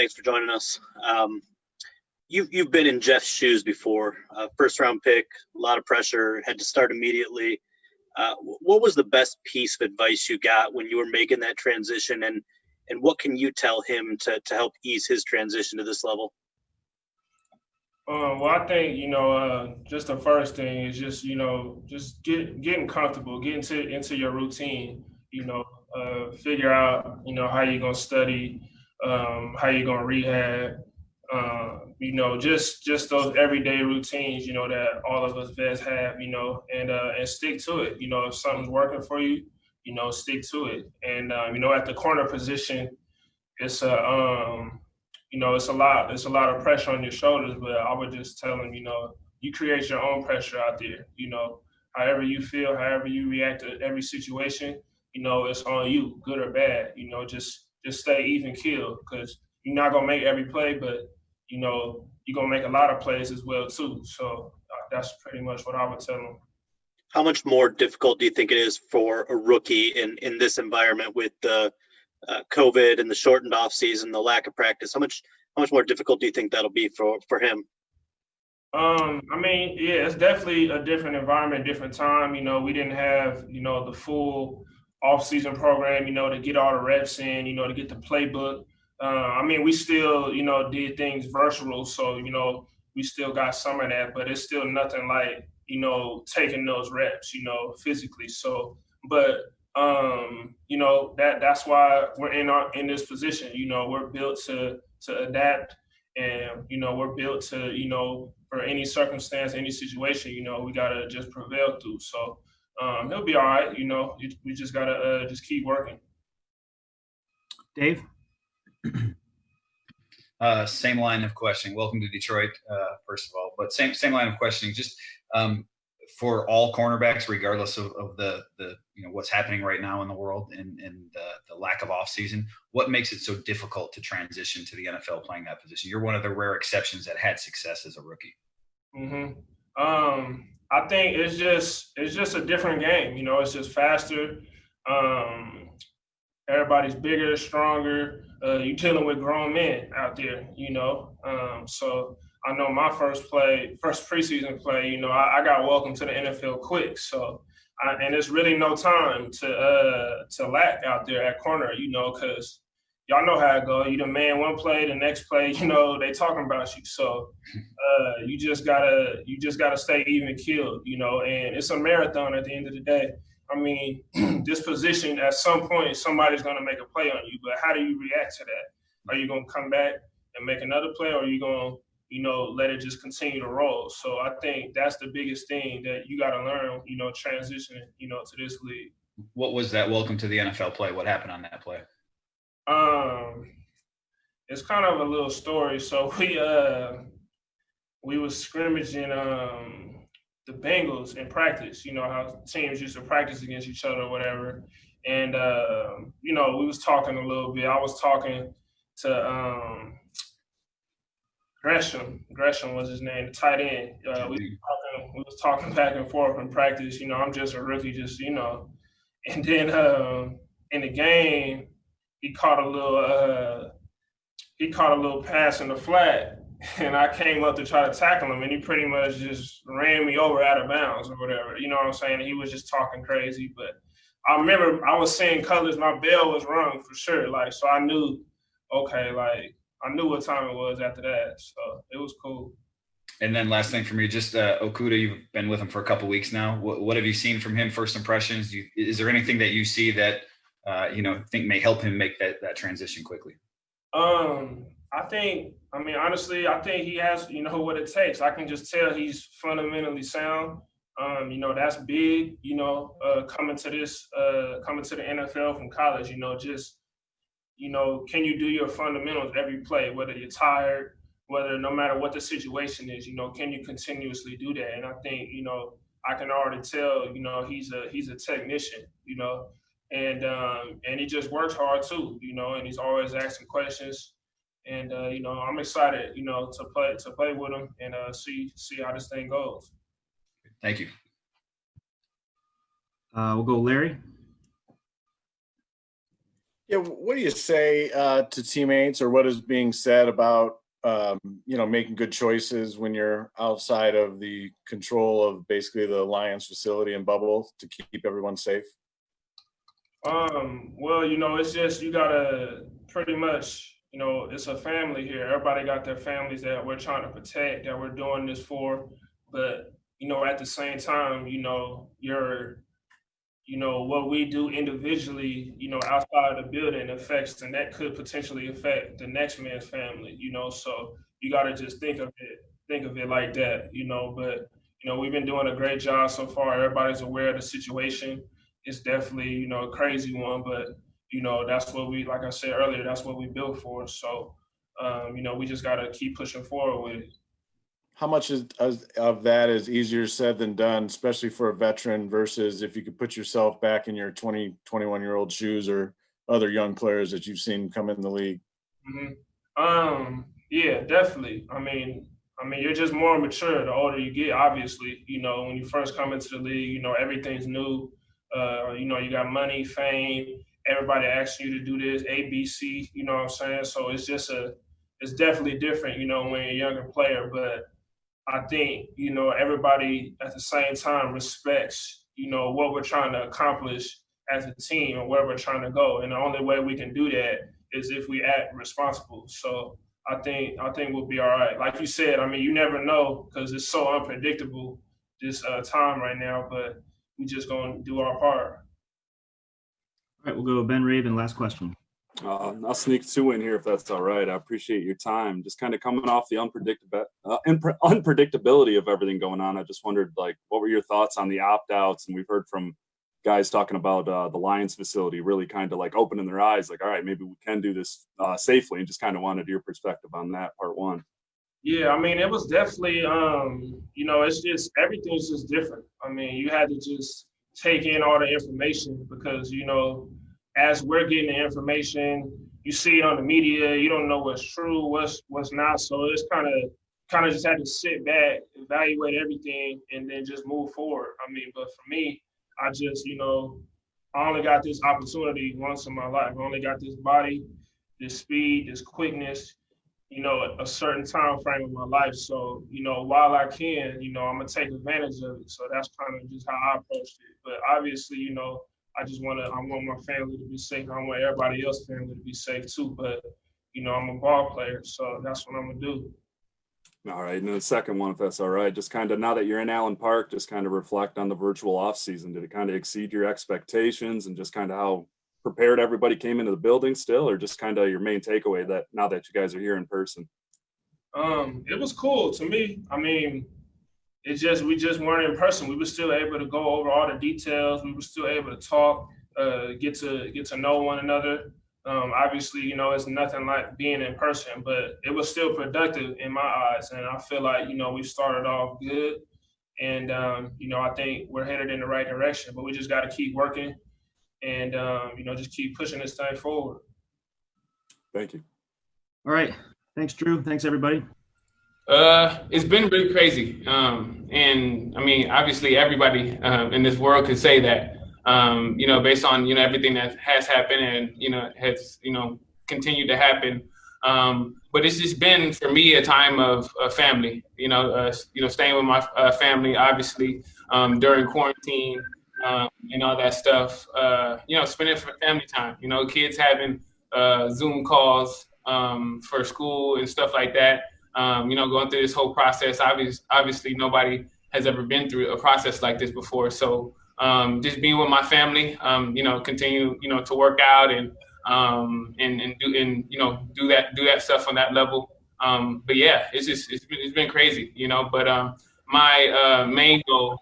thanks for joining us. You've been in Jeff's shoes before. First round pick, a lot of pressure, had to start immediately. What was the best piece of advice you got when you were making that transition, and what can you tell him to help ease his transition to this level? Well, I think, just the first thing is just getting comfortable, getting into your routine, figure out, how you're going to study, how you're going to rehab, just those everyday routines, that all of us vets have, and stick to it. If something's working for you, stick to it. And, at the corner position, it's it's a lot of pressure on your shoulders, but I would just tell them, you create your own pressure out there. However you feel, however you react to every situation, it's on you, good or bad. Just stay even keel, because you're not gonna make every play, but you're gonna make a lot of plays as well too. So that's pretty much what I would tell them. How much more difficult do you think it is for a rookie in this environment with the COVID and the shortened off season, the lack of practice? How much more difficult do you think that'll be for him? It's definitely a different environment, different time. We didn't have, the full off-season program, to get all the reps in, to get the playbook. We still, did things virtual, so, we still got some of that, but it's still nothing like, taking those reps, physically. So, but that's why we're in this position. We're built to adapt, and we're built to for any circumstance, any situation, we gotta just prevail through. So he'll be all right. We just gotta just keep working. Dave. Same line of questioning. Welcome to Detroit, first of all. But same line of questioning. Just for all cornerbacks, regardless of the what's happening right now in the world and the lack of off season, what makes it so difficult to transition to the NFL playing that position? You're one of the rare exceptions that had success as a rookie. Mm-hmm. I think it's just a different game. It's just faster. Everybody's bigger, stronger. You're dealing with grown men out there. So I know my first preseason play, I got welcomed to the NFL quick. So, and there's really no time to lack out there at corner, because y'all know how it goes. You the man one play, the next play, they talking about you. So, you just gotta stay even keeled, and it's a marathon at the end of the day. This position, at some point, somebody's going to make a play on you, but how do you react to that? Are you going to come back and make another play, or are you going to, let it just continue to roll? So I think that's the biggest thing that you got to learn, transitioning, to this league. What was that welcome to the NFL play? What happened on that play? It's kind of a little story. So we was scrimmaging the Bengals in practice, how teams used to practice against each other or whatever. And, we was talking a little bit. I was talking to Gresham. Gresham was his name, the tight end. We was talking back and forth in practice. I'm just a rookie, And then in the game, he caught a little pass in the flat. And I came up to try to tackle him, and he pretty much just ran me over out of bounds or whatever. You know what I'm saying? He was just talking crazy. But I remember I was seeing colors. My bell was rung for sure. So I knew, I knew what time it was after that. So it was cool. And then last thing for me, just Okudah, you've been with him for a couple of weeks now. What have you seen from him, first impressions? Is there anything that you see that, think may help him make that transition quickly? Honestly, I think he has, what it takes. I can just tell he's fundamentally sound. That's big, coming to the NFL from college, can you do your fundamentals every play, whether you're tired, no matter what the situation is, can you continuously do that? And I think, I can already tell, he's a technician, and he just works hard too, and he's always asking questions. And I'm excited, to play with him and see how this thing goes. Thank you. We'll go Larry. Yeah, what do you say to teammates, or what is being said about making good choices when you're outside of the control of basically the Lions facility and bubble to keep everyone safe? Well, it's just you gotta pretty much, it's a family here. Everybody got their families that we're trying to protect, that we're doing this for. But, at the same time, what we do individually, outside of the building affects, and that could potentially affect the next man's family, so you got to just think of it like that, but, we've been doing a great job so far. Everybody's aware of the situation. It's definitely, a crazy one, but, that's what like I said earlier, that's what we built for. So, we just got to keep pushing forward with it. How much of that is easier said than done, especially for a veteran, versus if you could put yourself back in your 20, 21-year-old shoes or other young players that you've seen come in the league? Mm-hmm. Yeah, definitely. I mean, you're just more mature the older you get, obviously. When you first come into the league, everything's new. You got money, fame, everybody asking you to do this, A, B, C, you know what I'm saying? So it's definitely different, when you're a younger player, but I think, everybody at the same time respects, what we're trying to accomplish as a team and where we're trying to go. And the only way we can do that is if we act responsible. So I think we'll be all right. Like you said, you never know because it's so unpredictable this time right now, but we just going to do our part. All right, we'll go Ben Raven, last question. I'll sneak two in here if that's all right. I appreciate your time. Just kind of coming off the unpredictability of everything going on. I just wondered, what were your thoughts on the opt-outs? And we've heard from guys talking about the Lions facility really kind of opening their eyes, all right, maybe we can do this safely, and just kind of wanted your perspective on that, part one. Yeah, it was definitely, it's just, everything's just different. You had to just take in all the information because, as we're getting the information, you see it on the media, you don't know what's true, what's not. So it's kind of just had to sit back, evaluate everything, and then just move forward. But for me, I just, I only got this opportunity once in my life. I only got this body, this speed, this quickness, a certain time frame of my life. So, while I can, I'm going to take advantage of it. So that's kind of just how I approached it. But obviously, I want my family to be safe. I want everybody else's family to be safe too. But, I'm a ball player, so that's what I'm going to do. All right. And then the second one, if that's all right, just kind of now that you're in Allen Park, just kind of reflect on the virtual off season. Did it kind of exceed your expectations, and just kind of how prepared everybody came into the building still, or just kind of your main takeaway that now that you guys are here in person? It was cool to me. We just weren't in person. We were still able to go over all the details. We were still able to talk, get to know one another. Obviously, it's nothing like being in person, but it was still productive in my eyes. And I feel like, we started off good, and I think we're headed in the right direction. But we just got to keep working, and just keep pushing this thing forward. Thank you. All right. Thanks, Drew. Thanks, everybody. It's been really crazy. And obviously everybody in this world could say that, based on, everything that has happened and, has, continued to happen. But it's just been, for me, a time of family, staying with my family, obviously, during quarantine and all that stuff, spending family time, kids having Zoom calls for school and stuff like that. Going through this whole process, obviously nobody has ever been through a process like this before. So just being with my family, continue, to work out and do that stuff on that level. But yeah, it's been crazy, but my main goal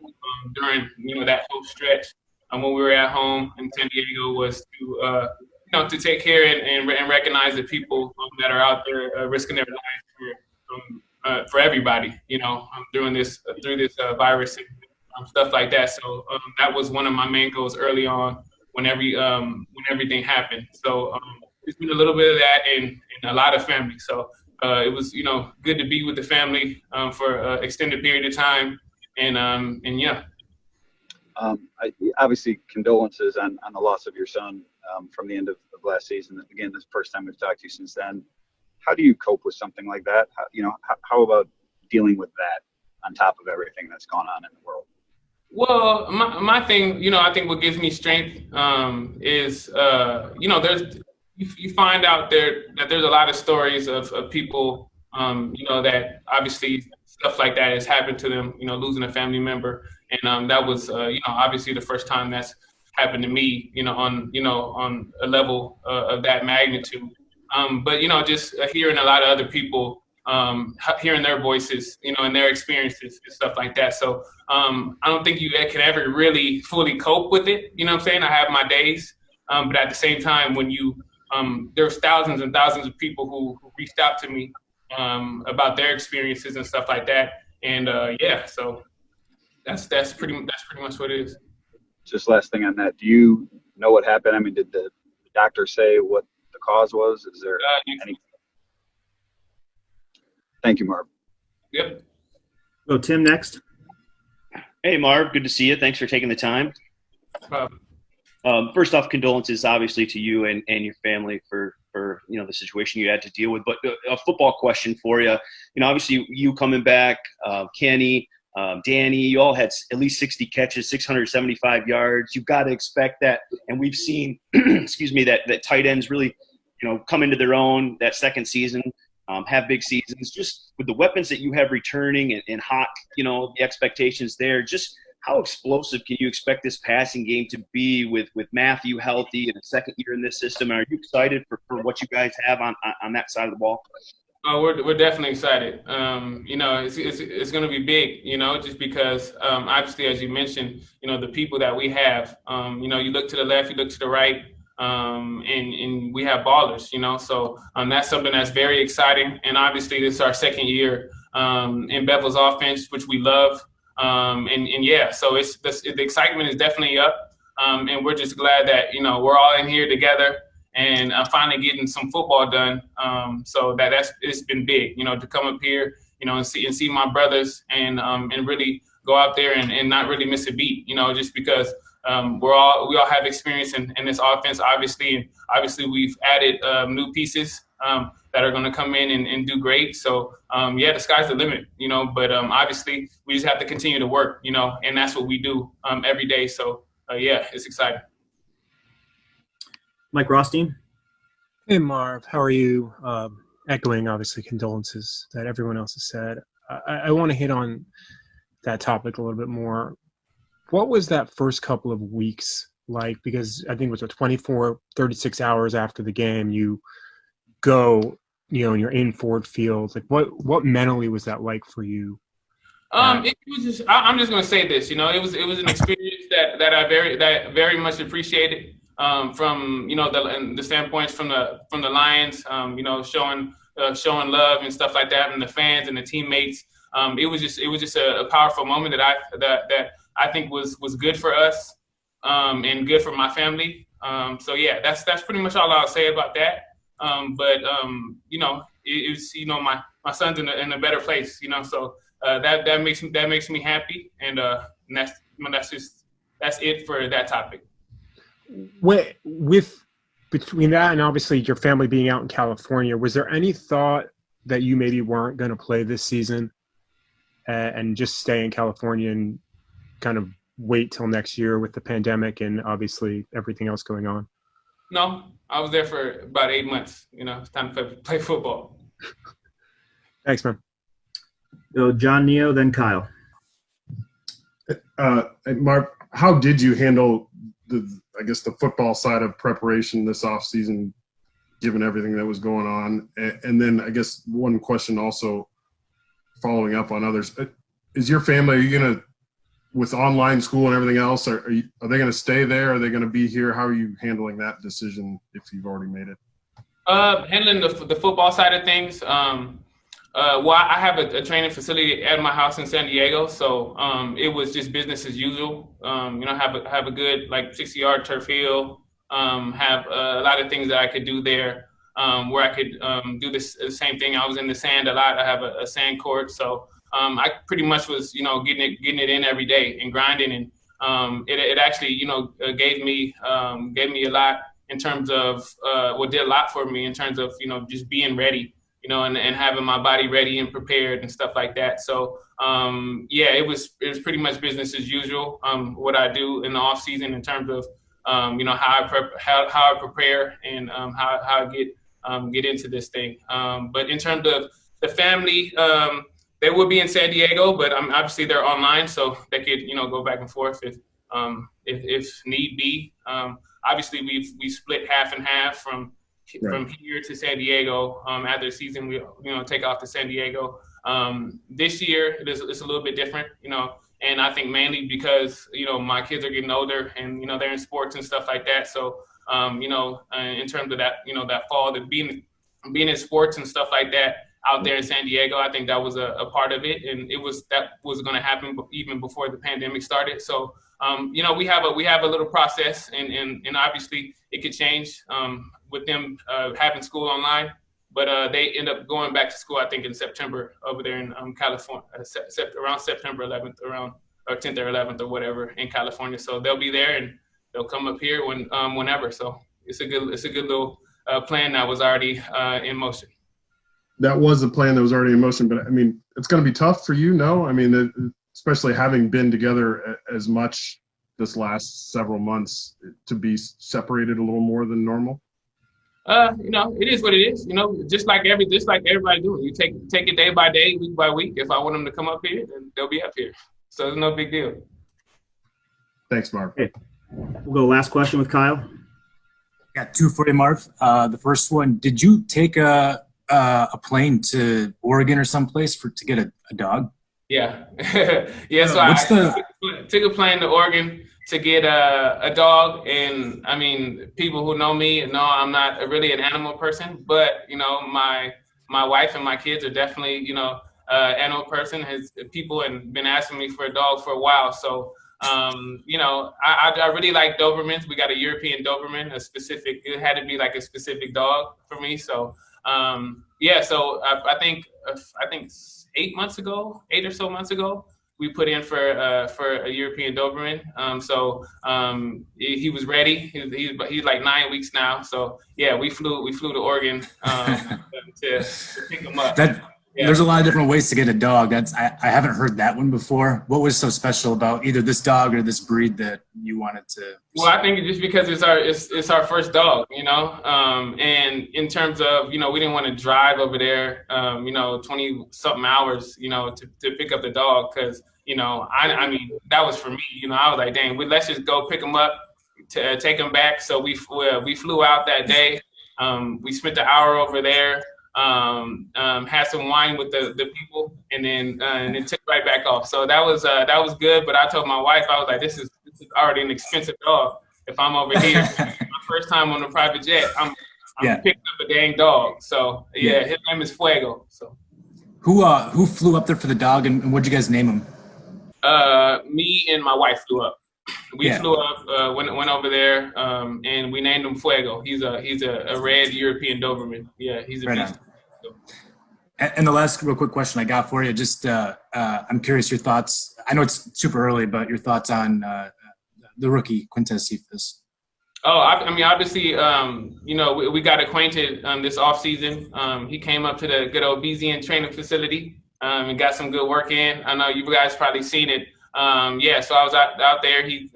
during, that whole stretch when we were at home in San Diego was to, to take care and recognize the people that are out there risking their lives for everybody, through this virus and stuff like that. So that was one of my main goals early on when everything happened. So it's been a little bit of that and a lot of family. So it was, good to be with the family for an extended period of time. And yeah. Obviously, condolences on the loss of your son. from the end of last season. Again, this is the first time we've talked to you since then. How do you cope with something like that? How about dealing with that on top of everything that's gone on in the world? Well, my thing, I think what gives me strength is, you find out that there's a lot of stories of people, that obviously stuff like that has happened to them, losing a family member. And that was, obviously the first time that's happened to me, on a level of that magnitude. But, just hearing a lot of other people, hearing their voices, and their experiences and stuff like that. So I don't think you can ever really fully cope with it. You know what I'm saying? I have my days. But at the same time, when there's thousands and thousands of people who reached out to me about their experiences and stuff like that. And so that's pretty much what it is. Just last thing on that, do you know what happened? I mean, did the doctor say what the cause was? Is there any? Thank you, Marv. Yep. Go Tim next. Hey, Marv. Good to see you. Thanks for taking the time. First off, condolences, obviously, to you and your family for the situation you had to deal with. But a football question for you. Obviously, you coming back, Kenny, Danny, you all had at least 60 catches, 675 yards. You've got to expect that. And we've seen, that tight ends really, come into their own that second season. Have big seasons, just with the weapons that you have returning and Hawk, the expectations there. Just how explosive can you expect this passing game to be with Matthew healthy in a second year in this system? Are you excited for what you guys have on that side of the ball? Oh, we're definitely excited. It's going to be big, just because obviously, as you mentioned, the people that we have, you look to the left, you look to the right. And we have ballers, so that's something that's very exciting. And obviously this is our second year in Bevel's offense, which we love. So the excitement is definitely up. And we're just glad that, we're all in here together and finally getting some football done. So it's been big, to come up here, and see my brothers and really go out there and not really miss a beat, just because we all have experience in this offense, obviously. And obviously we've added new pieces that are going to come in and do great. So the sky's the limit, but obviously we just have to continue to work, and that's what we do every day. So it's exciting. Mike Rothstein. Hey, Marv, how are you? Echoing, obviously, condolences that everyone else has said. I want to hit on that topic a little bit more. What was that first couple of weeks like? Because I think it was 24, 36 hours after the game, you go, and you're in Ford Field. Like, what mentally was that like for you? It was just. I'm just going to say this. It was an experience that I very much appreciated. From the standpoints from the Lions, showing love and stuff like that, and the fans and the teammates. It was just a powerful moment that I think was good for us and good for my family. That's pretty much all I'll say about that. My son's in a better place. So that makes me happy, and that's it for that topic. Between that and obviously your family being out in California, was there any thought that you maybe weren't going to play this season and just stay in California and kind of wait till next year with the pandemic and obviously everything else going on? No, I was there for about 8 months. It's time to play football. Thanks, man. So John Neo, then Kyle. Marv, how did you handle the football side of preparation this offseason, given everything that was going on? And then I guess one question also following up on others. Is your family, are you going to, with online school and everything else, are they going to stay there? Are they going to be here? How are you handling that decision if you've already made it? Handling the football side of things. I have a training facility at my house in San Diego, so it was just business as usual. Have a good 60-yard turf hill. Have a lot of things that I could do there, where I could do the same thing. I was in the sand a lot. I have a sand court, so I pretty much was getting it in every day and grinding, and it actually gave me a lot in terms of did a lot for me in terms of, just being ready, and having my body ready and prepared and stuff like that. So, it was pretty much business as usual, what I do in the off season in terms of, how I prepare and how I get into this thing. But in terms of the family, they will be in San Diego, but obviously they're online, so they could, go back and forth if need be. Obviously, we split half and half from here to San Diego. After the season, we take off to San Diego. This year it's a little bit different, and I think mainly because my kids are getting older and they're in sports and stuff like that. So in terms of that that fall, that being in sports and stuff like that out there in San Diego, I think that was a part of it, and that was going to happen even before the pandemic started. So we have a little process, and obviously it could change with them having school online. But they end up going back to school, I think, in September over there in California, around September 11th, around or 10th or 11th or whatever in California. So they'll be there and they'll come up here whenever. So it's a good little plan that was already in motion. That was a plan that was already in motion, but I mean, it's going to be tough for you, no? I mean, especially having been together as much this last several months, to be separated a little more than normal. It is what it is. Just like everybody doing. You take it day by day, week by week. If I want them to come up here, then they'll be up here. So it's no big deal. Thanks, Marv. Okay. We'll go last question with Kyle. Got two for you, Marv. The first one: did you take a plane to Oregon or someplace to get a dog? Yeah, yeah. So I took a plane to Oregon to get a dog, and I mean, people who know me know I'm not really an animal person, but my wife and my kids are definitely animal person. People have been asking me for a dog for a while, so I really like Dobermans. We got a European Doberman, it had to be like a specific dog for me. So so I think 8 or so months ago, we put in for a European Doberman. He was ready. He's like 9 weeks now. So yeah, we flew to Oregon to pick him up. There's a lot of different ways to get a dog. I haven't heard that one before. What was so special about either this dog or this breed that you wanted to? Well, I think just because it's our first dog, and in terms of, we didn't want to drive over there, 20 something hours, to pick up the dog. Cause, I mean, that was for me, I was like, dang, let's just go pick him up to take him back. So we flew out that day. We spent an hour over there. Had some wine with the people, and then took right back off. So that was good. But I told my wife, I was like, this is already an expensive dog. If I'm over here, my first time on a private jet, I'm picking up a dang dog. So his name is Fuego. So who flew up there for the dog, and what'd you guys name him? Me and my wife flew up. We flew up, went over there, and we named him Fuego. He's a red European Doberman. Yeah, he's a beast. And the last real quick question I got for you, just I'm curious your thoughts. I know it's super early, but your thoughts on the rookie Quintez Cephas. Oh, I mean, obviously, we got acquainted this offseason. He came up to the good old BZN training facility and got some good work in. I know you guys probably seen it. So I was out there. He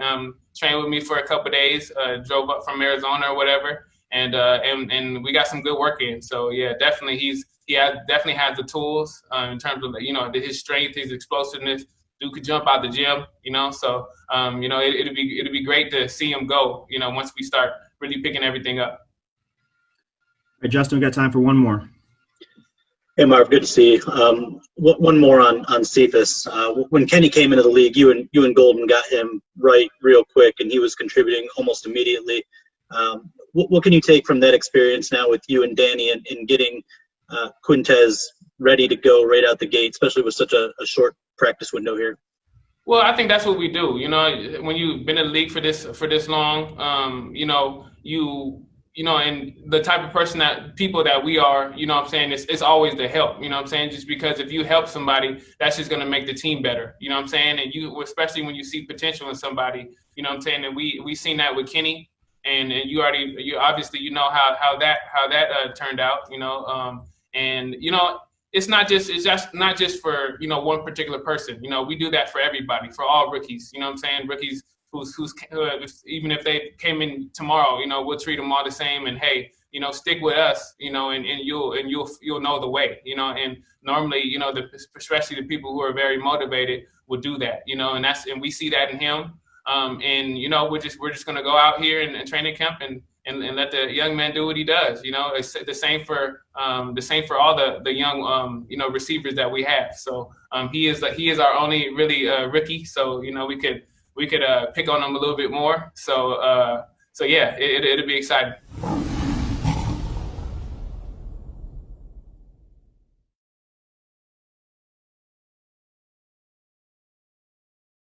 trained with me for a couple of days, drove up from Arizona or whatever, and we got some good work in. So yeah, definitely he definitely has the tools in terms of his strength, his explosiveness. Dude could jump out the gym, So it'd be great to see him go, once we start really picking everything up. All right, Justin, we got time for one more. Hey, Marv, good to see you. One more on Cephas. When Kenny came into the league, you and Golden got him right real quick, and he was contributing almost immediately. What can you take from that experience now with you and Danny and getting Quintez ready to go right out the gate, especially with such a short practice window here? Well, I think that's what we do. When you've been in the league for this long, and the type of people that we are, it's always the help, just because if you help somebody, that's just going to make the team better, and especially when you see potential in somebody, and we seen that with Kenny, and you obviously you know how that turned out, you know, and you know it's just not just for, you know, one particular person. You know, we do that for everybody, for all rookies. You know what I'm saying? Rookies who's even if they came in tomorrow, you know, we'll treat them all the same. And hey, you know, stick with us, you know, and you'll know the way, you know. And normally, you know, especially the people who are very motivated will do that, you know, and we see that in him. And you know, we're just gonna go out here and training camp and let the young man do what he does. You know, it's the same for all the young you know, receivers that we have. So he is our only really rookie. So you know, we could pick on him a little bit more. So yeah, it'll be exciting.